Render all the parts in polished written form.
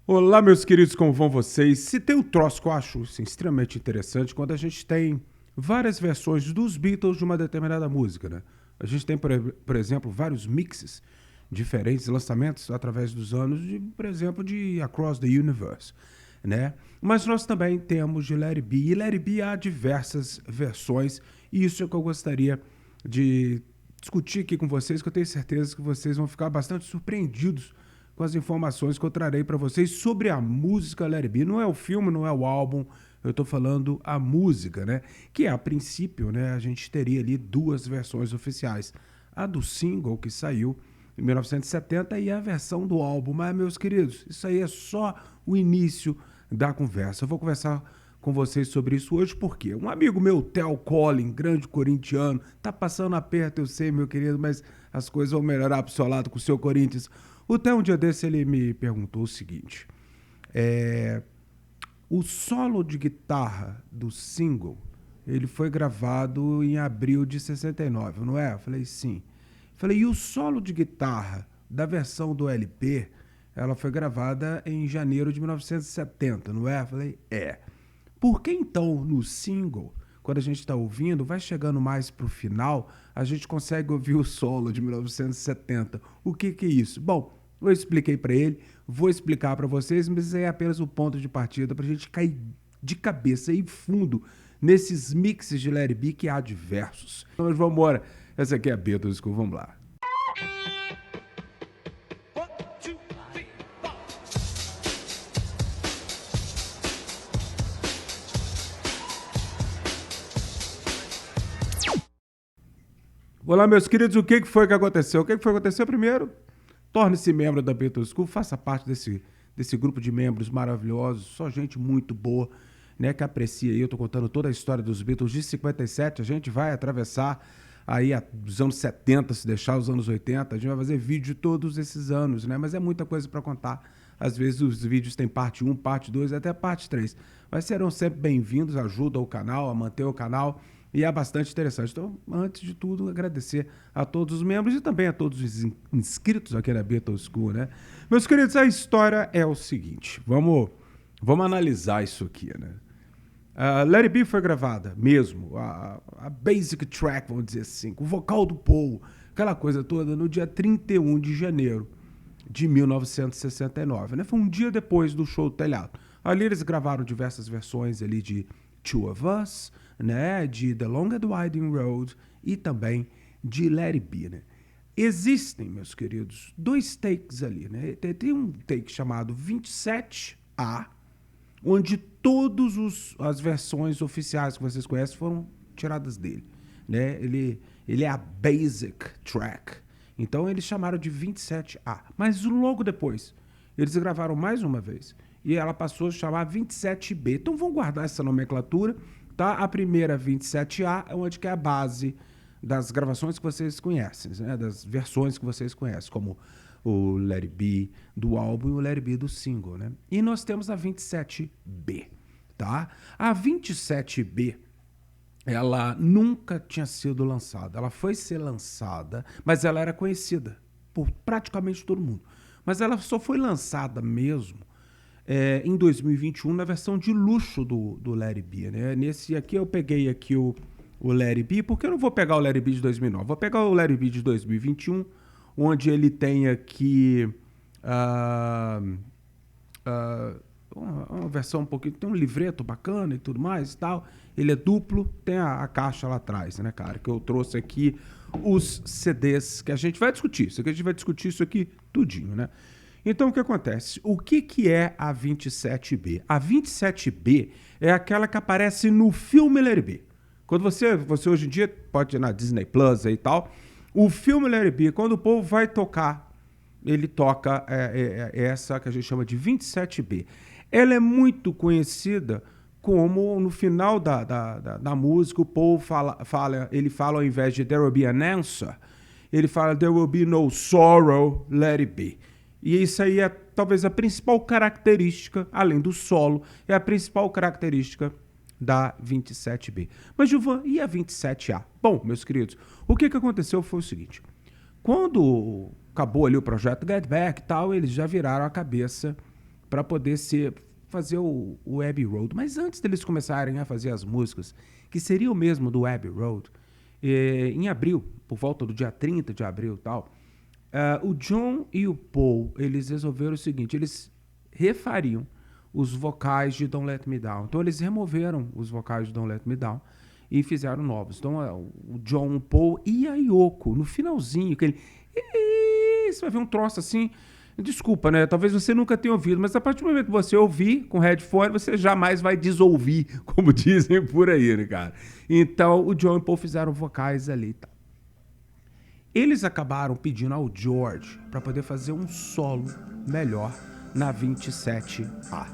Olá, meus queridos, como vão vocês? Se tem um troço que eu acho assim, extremamente interessante, quando a gente tem várias versões dos Beatles de uma determinada música, né? A gente tem, por exemplo, vários mixes, diferentes lançamentos através dos anos, por exemplo, de Across the Universe, né? Mas nós também temos de Let It Be, e Let It Be há diversas versões, e isso é o que eu gostaria de discutir aqui com vocês, que eu tenho certeza que vocês vão ficar bastante surpreendidos com as informações que eu trarei para vocês sobre a música Let It Be. Não é o filme, não é o álbum, eu estou falando a música, né? Que a princípio, né, a gente teria ali duas versões oficiais. A do single que saiu em 1970 e a versão do álbum. Mas, meus queridos, isso aí é só o início da conversa. Eu vou conversar com vocês sobre isso hoje porque um amigo meu, Theo Collin, grande corintiano, tá passando aperto, eu sei, meu querido, mas as coisas vão melhorar pro seu lado com o seu Corinthians. O Theo, um dia desse, ele me perguntou o seguinte, o solo de guitarra do single, ele foi gravado em abril de 69, não é? Eu falei, sim. Falei, e o solo de guitarra da versão do LP, ela foi gravada em janeiro de 1970, não é? Eu falei, é. Por que então no single, quando a gente está ouvindo, vai chegando mais pro final, a gente consegue ouvir o solo de 1970? O que é isso? Bom, eu expliquei para ele, vou explicar para vocês, mas é apenas o ponto de partida para a gente cair de cabeça e fundo nesses mixes de Let It Be que há diversos. Então vamos embora. Essa aqui é a Beatles School, vamos lá. Olá, meus queridos, o que foi que aconteceu? O que foi que aconteceu primeiro? Torne-se membro da Beatles School, faça parte desse grupo de membros maravilhosos, só gente muito boa, né, que aprecia aí. Eu tô contando toda a história dos Beatles de 57, a gente vai atravessar aí os anos 70, se deixar os anos 80, a gente vai fazer vídeo todos esses anos, né, mas é muita coisa para contar. Às vezes os vídeos têm parte 1, parte 2, até parte 3. Mas serão sempre bem-vindos, ajuda o canal, a manter o canal. E é bastante interessante. Então, antes de tudo, agradecer a todos os membros e também a todos os inscritos aqui na Beatles School, né? Meus queridos, a história é o seguinte. Vamos analisar isso aqui, né? Let It Be foi gravada mesmo, a basic track, vamos dizer assim, com o vocal do Paul, aquela coisa toda, no dia 31 de janeiro de 1969, né? Foi um dia depois do show do telhado. Ali eles gravaram diversas versões ali de Two of Us, né, de The Long and Winding Road e também de Let It Be, né? Existem, meus queridos, dois takes ali, né? Tem um take chamado 27A, onde todas as versões oficiais que vocês conhecem foram tiradas dele, né? Ele é a basic track. Então eles chamaram de 27A. Mas logo depois, eles gravaram mais uma vez e ela passou a chamar 27B. Então vamos guardar essa nomenclatura, tá? A primeira 27A é onde que é a base das gravações que vocês conhecem, né? Das versões que vocês conhecem, como o Let It Be do álbum e o Let It Be do single, né? E nós temos a 27B, tá? A 27B, ela nunca tinha sido lançada. Ela foi ser lançada, mas ela era conhecida por praticamente todo mundo. Mas ela só foi lançada mesmo em 2021 na versão de luxo do Let It Be, né? Nesse aqui eu peguei aqui o Let It Be, porque eu não vou pegar o Let It Be de 2009, vou pegar o Let It Be de 2021, onde ele tem aqui uma versão um pouquinho, tem um livreto bacana e tudo mais e tal. Ele é duplo, tem a caixa lá atrás, né, cara? Que eu trouxe aqui os CDs que a gente vai discutir. Isso aqui a gente vai discutir isso aqui tudinho, né? Então, o que acontece? O que é a 27B? A 27B é aquela que aparece no filme Let It Be. Quando você hoje em dia pode ir na Disney Plus e tal, o filme Let It Be, quando o povo vai tocar, ele toca essa que a gente chama de 27B. Ela é muito conhecida como no final da música o povo ele fala ao invés de There Will Be an Answer, ele fala There Will Be No Sorrow, Let It Be. E isso aí é talvez a principal característica, além do solo, é a principal característica da 27B. Mas, Gilvan, e a 27A? Bom, meus queridos, o que aconteceu foi o seguinte. Quando acabou ali o projeto Get Back e tal, eles já viraram a cabeça para poder fazer o Abbey Road. Mas antes deles começarem a fazer as músicas, que seria o mesmo do Abbey Road, em abril, por volta do dia 30 de abril e tal, o John e o Paul, eles resolveram o seguinte, eles refariam os vocais de Don't Let Me Down. Então eles removeram os vocais de Don't Let Me Down e fizeram novos. Então o John, o Paul e a Yoko, no finalzinho, que ele... Você vai ver um troço assim... Desculpa, né? Talvez você nunca tenha ouvido, mas a partir do momento que você ouvir com headphone, você jamais vai desouvir, como dizem por aí, né, cara? Então, o John e o Paul fizeram vocais ali e tal. Eles acabaram pedindo ao George para poder fazer um solo melhor na 27A.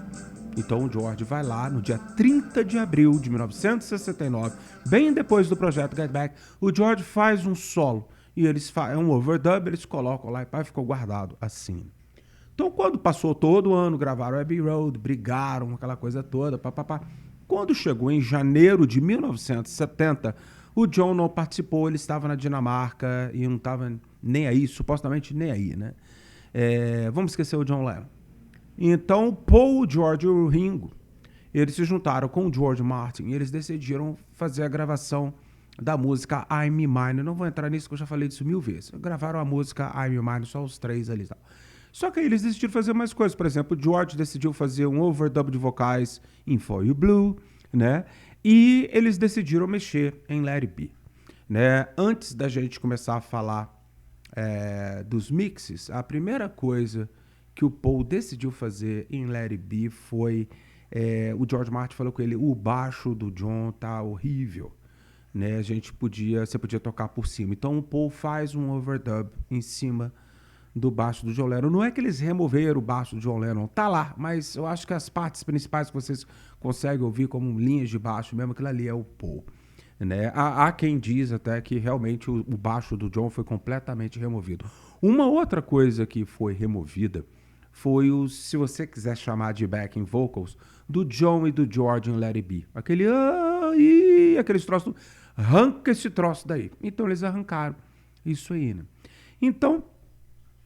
Então, o George vai lá no dia 30 de abril de 1969, bem depois do projeto Get Back, o George faz um solo. E eles é um overdub, eles colocam lá e ficou guardado assim. Então, quando passou todo o ano, gravaram Abbey Road, brigaram, aquela coisa toda, papapá. Quando chegou em janeiro de 1970, o John não participou, ele estava na Dinamarca e não estava nem aí, supostamente nem aí, né? Vamos esquecer o John Lennon. Então, Paul, o George e o Ringo, eles se juntaram com o George Martin e eles decidiram fazer a gravação da música I'm Mine. Eu não vou entrar nisso, que eu já falei disso 1000 vezes. Gravaram a música I'm Mine, só os 3 ali e tal. Só que aí eles decidiram fazer mais coisas. Por exemplo, o George decidiu fazer um overdub de vocais em For You Blue, né? E eles decidiram mexer em Let It Be, né? Antes da gente começar a falar dos mixes, a primeira coisa que o Paul decidiu fazer em Let It Be foi... o George Martin falou com ele, o baixo do John tá horrível. Né, você podia tocar por cima. Então o Paul faz um overdub em cima do baixo do John Lennon. Não é que eles removeram o baixo do John Lennon, tá lá, mas eu acho que as partes principais que vocês conseguem ouvir como linhas de baixo mesmo, aquilo ali é o Paul. Né? Há quem diz até que realmente o baixo do John foi completamente removido. Uma outra coisa que foi removida foi se você quiser chamar de backing vocals, do John e do George em Let It Be. Aqueles troços, arranca esse troço daí. Então eles arrancaram isso aí, né? Então,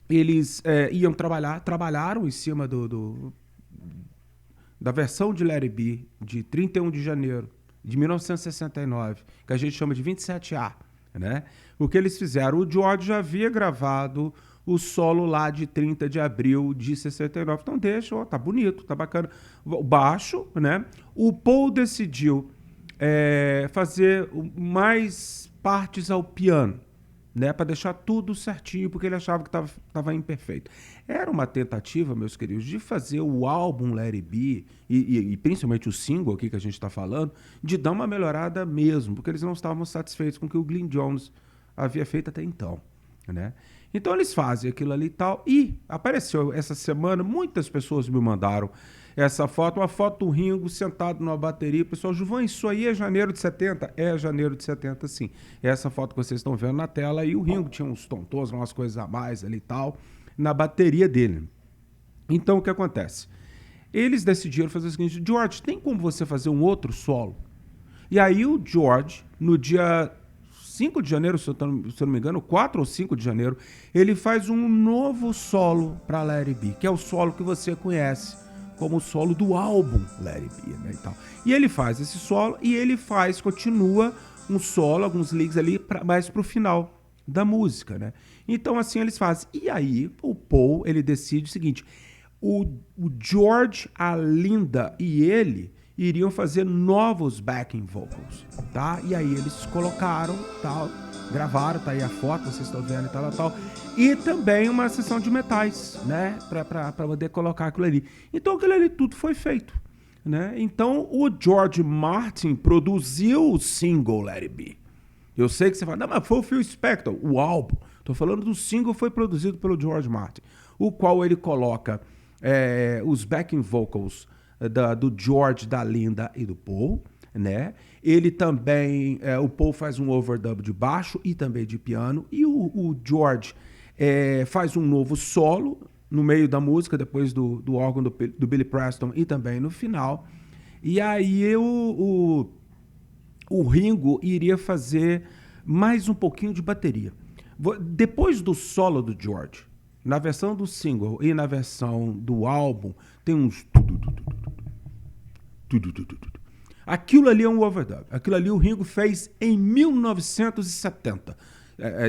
eles iam trabalharam em cima da versão de Let It Be de 31 de janeiro de 1969, que a gente chama de 27A, né? O que eles fizeram? O George já havia gravado o solo lá de 30 de abril de 69. Então deixa, tá bonito, tá bacana. O baixo, né? O Paul decidiu fazer mais partes ao piano, né? Para deixar tudo certinho, porque ele achava que estava imperfeito. Era uma tentativa, meus queridos, de fazer o álbum Let It Be, e principalmente o single aqui que a gente está falando, de dar uma melhorada mesmo, porque eles não estavam satisfeitos com o que o Glyn Johns havia feito até então, né? Então eles fazem aquilo ali e tal, e apareceu essa semana, muitas pessoas me mandaram essa foto, uma foto do Ringo sentado numa bateria. Pessoal, Gilvan, isso aí é janeiro de 70? É janeiro de 70, sim. Essa foto que vocês estão vendo na tela, e o Ringo tinha uns tontons, umas coisas a mais ali e tal, na bateria dele. Então o que acontece? Eles decidiram fazer o seguinte: George, tem como você fazer um outro solo? E aí o George, no dia 5 de janeiro, se eu não me engano, 4 ou 5 de janeiro, ele faz um novo solo para Let It Be, que é o solo que você conhece como o solo do álbum Let It Be, né, e tal. E ele faz esse solo e ele continua um solo, alguns leads ali, mais pro final da música, né? Então assim eles fazem. E aí o Paul, ele decide o seguinte: o George, a Linda e ele iriam fazer novos backing vocals, tá? E aí eles colocaram, tal, gravaram, tá aí a foto, vocês estão vendo e tal. E também uma sessão de metais, né? Pra poder colocar aquilo ali. Então aquilo ali tudo foi feito, né? Então o George Martin produziu o single Let It Be. Eu sei que você fala, não, mas foi o Phil Spector, o álbum. Tô falando do single, foi produzido pelo George Martin, o qual ele coloca os backing vocals do George, da Linda e do Paul, né? Ele também, o Paul faz um overdub de baixo e também de piano, e o George faz um novo solo no meio da música, depois do órgão do Billy Preston e também no final. E aí o Ringo iria fazer mais um pouquinho de bateria. Depois do solo do George, na versão do single e na versão do álbum, tem uns... Aquilo ali é um overdub. Aquilo ali o Ringo fez em 1970.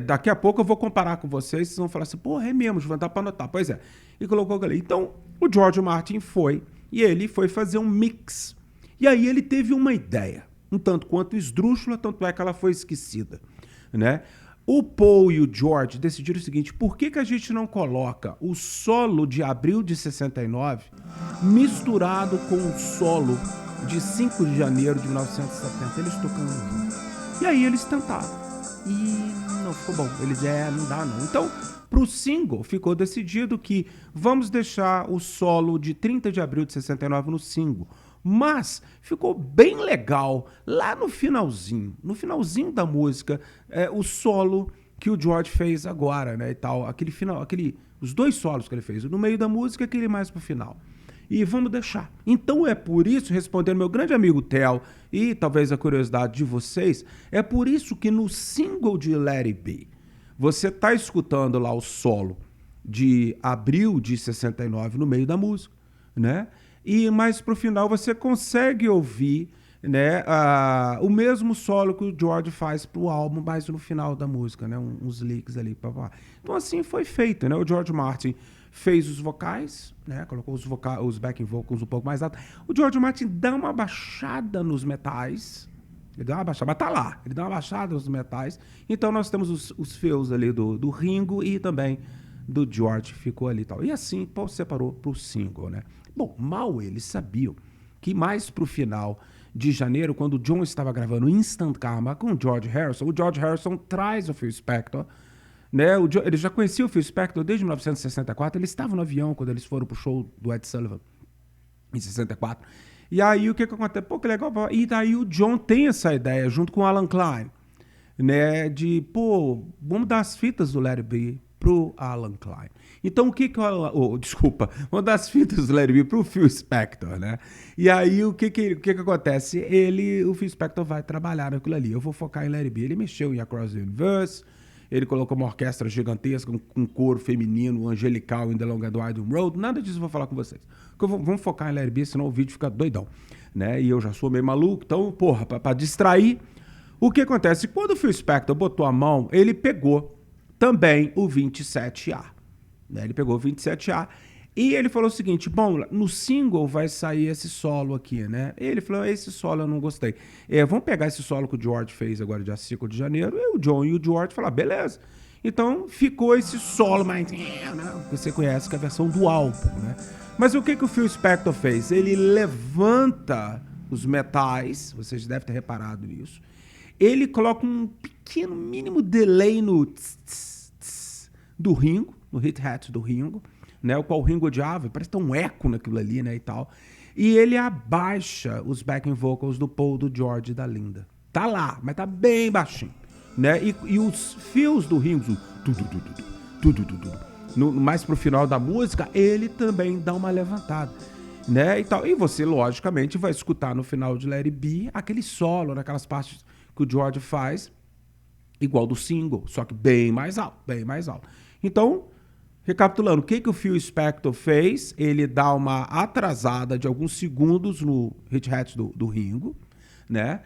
Daqui a pouco eu vou comparar com vocês vão falar assim, porra, é mesmo, vou dar para anotar. Pois é. E colocou ali. Então, o George Martin foi e ele foi fazer um mix. E aí ele teve uma ideia, um tanto quanto esdrúxula, tanto é que ela foi esquecida, né? O Paul e o George decidiram o seguinte, por que a gente não coloca o solo de abril de 69 misturado com o solo de 5 de janeiro de 1970, eles tocando junto. E aí eles tentaram. E não ficou bom. Eles, não dá não. Então, pro single, ficou decidido que vamos deixar o solo de 30 de abril de 69 no single. Mas ficou bem legal lá no finalzinho da música, o solo que o George fez agora, né, e tal, os dois solos que ele fez, no meio da música e aquele mais pro final. E vamos deixar. Então é por isso, respondendo meu grande amigo Theo, e talvez a curiosidade de vocês, é por isso que no single de Let It Be, você tá escutando lá o solo de abril de 69 no meio da música, né? E mais pro final você consegue ouvir, né, o mesmo solo que o George faz pro álbum, mas no final da música, né, uns licks ali. Então assim foi feito, né? O George Martin fez os vocais, né, colocou os backing vocals um pouco mais alto. O George Martin dá uma baixada nos metais, ele dá uma baixada, mas tá lá, ele dá uma baixada nos metais. Então nós temos os feels ali do Ringo e também do George, ficou ali e tal. E assim, Paul separou pro single, né? Bom, mal eles sabiam que mais pro final de janeiro, quando o John estava gravando Instant Karma com o George Harrison traz o Phil Spector, né? Ele já conhecia o Phil Spector desde 1964, ele estava no avião quando eles foram pro show do Ed Sullivan, em 64. E aí o que acontece? Pô, que legal. E daí o John tem essa ideia, junto com o Alan Klein, né? De, pô, vamos dar as fitas do Let It Be pro Alan Klein. Então, vamos dar as fitas do Let It Be pro Phil Spector, né? E aí, o que acontece? O Phil Spector vai trabalhar naquilo ali. Eu vou focar em Let It Be. Ele mexeu em Across the Universe, ele colocou uma orquestra gigantesca, com coro feminino, angelical, in The Long and Winding Road. Nada disso eu vou falar com vocês. Vamos focar em Let It Be, senão o vídeo fica doidão, né? E eu já sou meio maluco, então, porra, pra distrair. O que acontece? Quando o Phil Spector botou a mão, ele pegou também o 27A. Né? Ele pegou o 27A e ele falou o seguinte, bom, no single vai sair esse solo aqui, né? Ele falou, esse solo eu não gostei. Vamos pegar esse solo que o George fez agora dia 5 de janeiro, e o John e o George falaram, beleza. Então ficou esse solo mais, né? Você conhece que é a versão do álbum, né? Mas o que o Phil Spector fez? Ele levanta os metais, vocês devem ter reparado nisso. Ele coloca um pequeno, mínimo delay no do Ringo, no hit hat do Ringo, né, o qual o Ringo odiava, parece que tá um eco naquilo ali, né, e tal. E ele abaixa os backing vocals do Paul, do George e da Linda. Tá lá, mas tá bem baixinho, né? E os fios do Ringo, mais pro final da música, ele também dá uma levantada, né, e tal. E você, logicamente, vai escutar no final de Let It Be aquele solo, naquelas partes que o George faz, igual do single, só que bem mais alto, bem mais alto. Então, recapitulando, o que o Phil Spector fez? Ele dá uma atrasada de alguns segundos no hit hat do Ringo, né?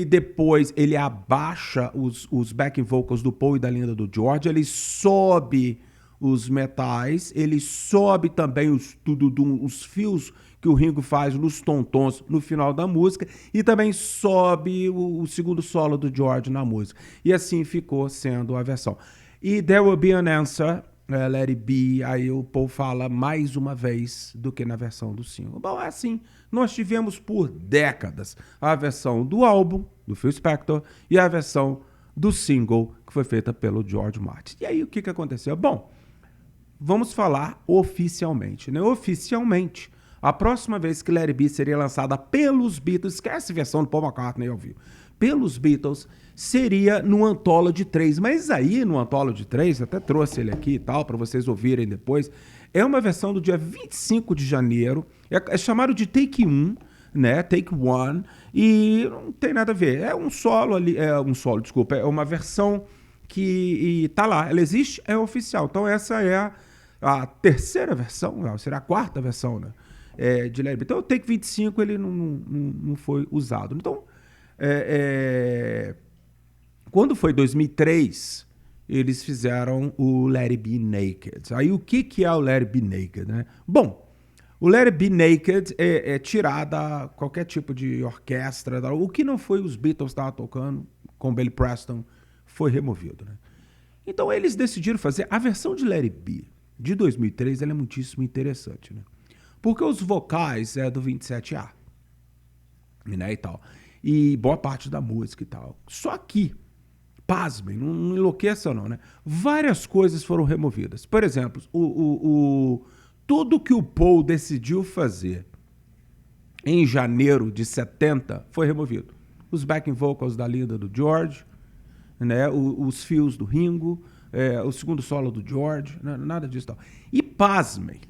Depois ele abaixa os backing vocals do Paul e da Linda do George, ele sobe os metais, ele sobe também os fios que o Ringo faz nos tontons no final da música e também sobe o segundo solo do George na música. E assim ficou sendo a versão. E There Will Be an Answer, Let It Be, aí o Paul fala mais uma vez do que na versão do single. Bom, é assim, nós tivemos por décadas a versão do álbum, do Phil Spector, e a versão do single, que foi feita pelo George Martin. E aí o que aconteceu? Bom, vamos falar oficialmente, né? Oficialmente, a próxima vez que Let It Be seria lançada pelos Beatles, esquece a versão do Paul McCartney ao vivo, pelos Beatles, seria no Anthology 3. Mas aí, no Anthology 3, até trouxe ele aqui e tal, para vocês ouvirem depois, é uma versão do dia 25 de janeiro, é chamado de Take 1, né? Take 1, e não tem nada a ver. É um solo ali, é uma versão que tá lá, ela existe, é oficial. Então essa é a terceira versão, não, será a quarta versão, né? De Let It Be. Então o Take 25 ele não foi usado. Então, quando foi 2003, eles fizeram o Let It Be Naked. Aí o que é o Let It Be Naked, né? Bom, o Let It Be Naked é tirada qualquer tipo de orquestra. O que não foi os Beatles estavam tocando com Billy Preston foi removido, né? Então eles decidiram fazer a versão de Let It Be de 2003, ela é muitíssimo interessante, né? Porque os vocais é do 27A, né, e tal. E boa parte da música e tal. Só que, pasmem, não enlouqueçam não, né? Várias coisas foram removidas. Por exemplo, tudo que o Paul decidiu fazer em janeiro de 70 foi removido. Os backing vocals da Linda do George, né? Os fios do Ringo, o segundo solo do George, nada disso tal. E pasmem,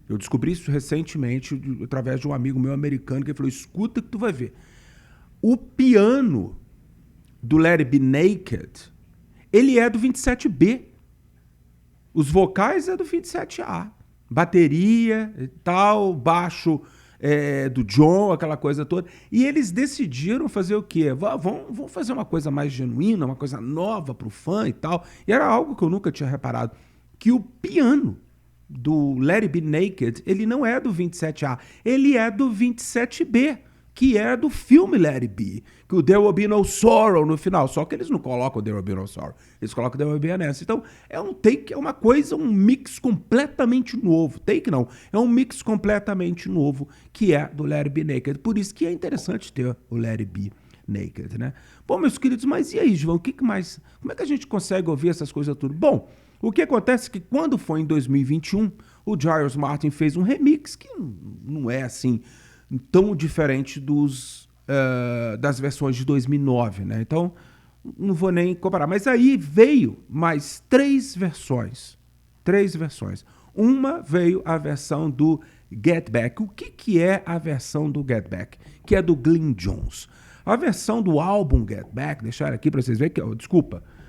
eu descobri isso recentemente através de um amigo meu americano que falou, escuta que tu vai ver. O piano do Let It Be Naked, ele é do 27B. Os vocais é do 27A. Bateria e tal, baixo do John, aquela coisa toda. E eles decidiram fazer o quê? Vamos fazer uma coisa mais genuína, uma coisa nova pro fã e tal. E era algo que eu nunca tinha reparado. Que o piano do Let It Be Naked, ele não é do 27A, ele é do 27B, que é do filme Let It Be, que o There Will Be No Sorrow no final, só que eles não colocam o There Will Be No Sorrow, eles colocam o There Will Be an Answer. Então, é um take, é uma coisa, um mix completamente novo, take não, é um mix completamente novo, que é do Let It Be Naked, por isso que é interessante ter o Let It Be Naked, né? Bom, meus queridos, mas e aí, João, o que mais, como é que a gente consegue ouvir essas coisas tudo? Bom, o que acontece é que quando foi em 2021, o Giles Martin fez um remix que não é assim tão diferente das versões de 2009, né? Então, não vou nem comparar. Mas aí veio mais três versões. Uma veio a versão do Get Back. O que é a versão do Get Back? Que é do Glyn Johns. A versão do álbum Get Back, deixar aqui para vocês verem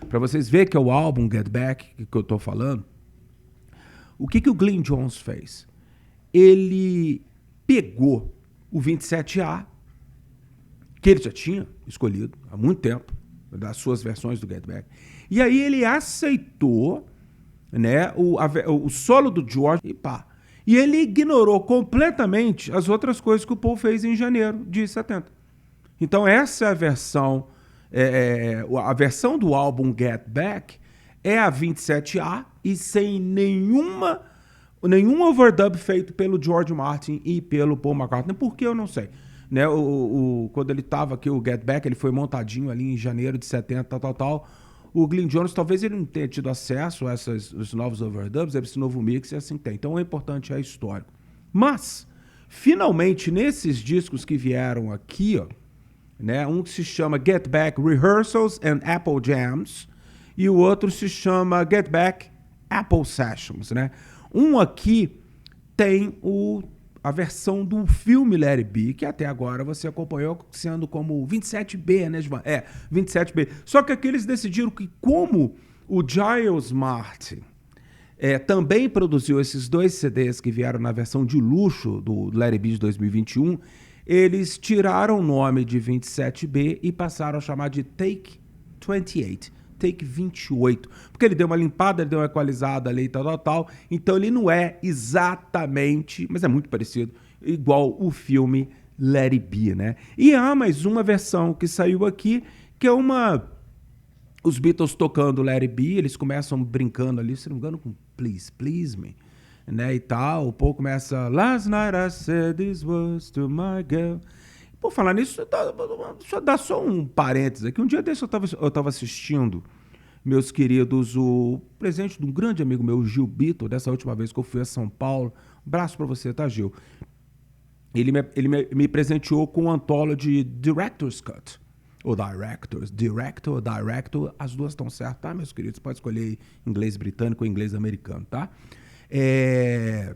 para vocês verem que é o álbum Get Back que eu estou falando. O que o Glyn Johns fez? Ele pegou o 27A, que ele já tinha escolhido há muito tempo, das suas versões do Get Back, e aí ele aceitou, né, o solo do George e pá. E ele ignorou completamente as outras coisas que o Paul fez em janeiro de 70. Então essa é a versão, a versão do álbum Get Back é a 27A e sem nenhum overdub feito pelo George Martin e pelo Paul McCartney. Por que eu não sei. Né? Quando ele estava aqui, o Get Back, ele foi montadinho ali em janeiro de 70, tal. O Glyn Johns, talvez ele não tenha tido acesso a esses novos overdubs, a esse novo mix, e assim tem. Então, o importante é histórico. Mas, finalmente, nesses discos que vieram aqui, ó, né, um que se chama Get Back Rehearsals and Apple Jams, e o outro se chama Get Back Apple Sessions, né? Um aqui tem a versão do filme Let It Be, que até agora você acompanhou sendo como 27B, né, João? 27B. Só que aqui eles decidiram que, como o Giles Martin também produziu esses dois CDs que vieram na versão de luxo do Let It Be de 2021, eles tiraram o nome de 27B e passaram a chamar de Take 28. Take 28, porque ele deu uma limpada, ele deu uma equalizada ali e tal. Então ele não é exatamente, mas é muito parecido, igual o filme Let It Be, né? E há mais uma versão que saiu aqui, que é os Beatles tocando Let It Be, eles começam brincando ali, se não me engano, com Please, Please Me, né, e tal. O Paul começa, Last night I said these words to my girl. Por falar nisso, deixa eu dar só um parênteses aqui. Um dia desse eu estava assistindo, meus queridos, o presente de um grande amigo meu, Gil Bito, dessa última vez que eu fui a São Paulo. Um abraço para você, tá, Gil? Ele me presenteou com o Anthology Director's Cut. Ou Director, as duas estão certas, tá, meus queridos? Você pode escolher inglês britânico ou inglês americano, tá? Tem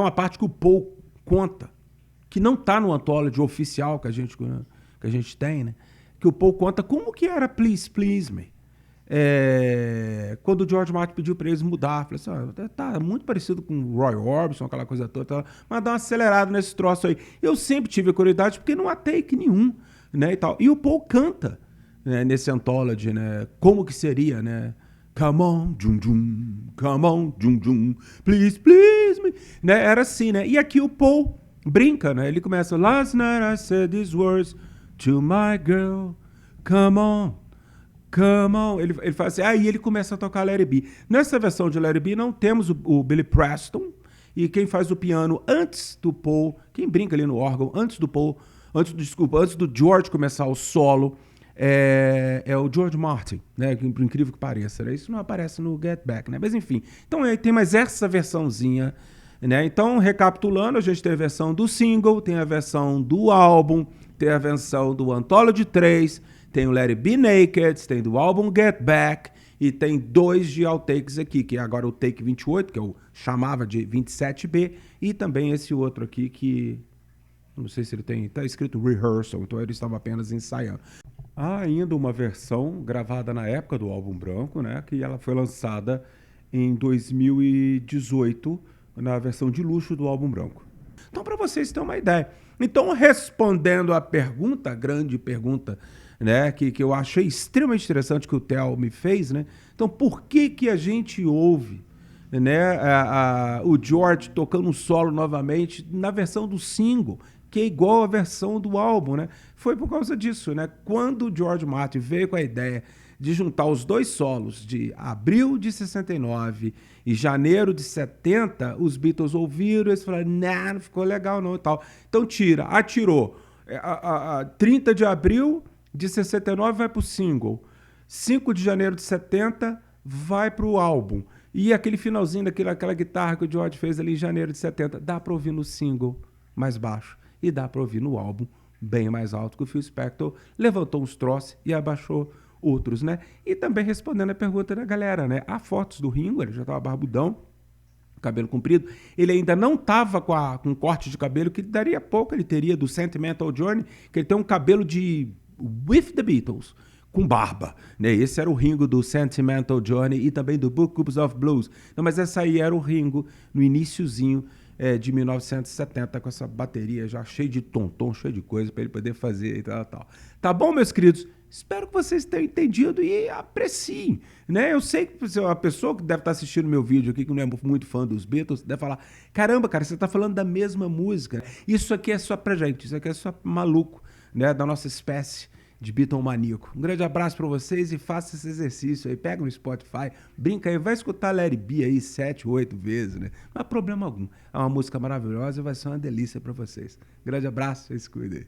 uma parte que o Paul conta, que não está no Anthology oficial que a gente tem, né? Que o Paul conta como que era Please, Please Me. quando o George Martin pediu para eles mudar, falei assim, tá muito parecido com o Roy Orbison, aquela coisa toda, mas dá uma acelerada nesse troço aí. Eu sempre tive a curiosidade, porque não há take nenhum, né, e tal. E o Paul canta, né, nesse Anthology, né, como que seria, né, come on, come on, please, please me, né, era assim, né, e aqui o Paul brinca, né, ele começa, last night I said these words to my girl, come on, come on. Ele faz assim, aí ele começa a tocar Let It Be. Nessa versão de Let It Be não temos o Billy Preston, e quem faz o piano antes do Paul, quem brinca ali no órgão, antes do George começar o solo, é o George Martin, né? Por incrível que pareça, né? Isso não aparece no Get Back, né? Mas enfim, então tem mais essa versãozinha, né? Então, recapitulando, a gente tem a versão do single, tem a versão do álbum, tem a versão do Anthology 3, tem o Let It Be Naked, tem do álbum Get Back, e tem 2 de outtakes aqui, que é agora o take 28, que eu chamava de 27B, e também esse outro aqui que, não sei se ele tem, tá escrito rehearsal, então ele estava apenas ensaiando. Há ainda uma versão gravada na época do álbum branco, né, que ela foi lançada em 2018, na versão de luxo do álbum branco. Então, para vocês terem uma ideia. Então, respondendo à pergunta, a grande pergunta, né, que eu achei extremamente interessante que o Theo me fez, né? Então, por que a gente ouve, né, o George tocando um solo novamente na versão do single, que é igual à versão do álbum, né? Foi por causa disso, né? Quando o George Martin veio com a ideia de juntar os 2 solos de abril de 69 e janeiro de 70, os Beatles ouviram e eles falaram, não ficou legal não e tal. Então atirou. 30 de abril de 69 vai pro single. 5 de janeiro de 70 vai pro álbum. E aquele finalzinho daquela guitarra que o George fez ali em janeiro de 70, dá pra ouvir no single mais baixo. E dá pra ouvir no álbum bem mais alto, que o Phil Spector levantou uns troços e abaixou outros, né? E também respondendo a pergunta da galera, né? Há fotos do Ringo, ele já tava barbudão, cabelo comprido. Ele ainda não tava com corte de cabelo, que daria pouco, ele teria do Sentimental Journey, que ele tem um cabelo de With the Beatles, com barba, né? Esse era o Ringo do Sentimental Journey e também do Books of Blues. Não, mas essa aí era o Ringo no iniciozinho de 1970, com essa bateria já cheia de tom-tom, cheia de coisa para ele poder fazer e tal. Tá bom, meus queridos? Espero que vocês tenham entendido e apreciem, né? Eu sei que a pessoa que deve estar assistindo meu vídeo aqui, que não é muito fã dos Beatles, deve falar, caramba, cara, você está falando da mesma música. Isso aqui é só pra gente, isso aqui é só maluco, né? Da nossa espécie de Beatlemaníaco. Um grande abraço para vocês e faça esse exercício aí. Pega no Spotify, brinca aí, vai escutar Let It Be aí 7, 8 vezes, né? Não há problema algum. É uma música maravilhosa e vai ser uma delícia para vocês. Grande abraço, vocês se cuidem.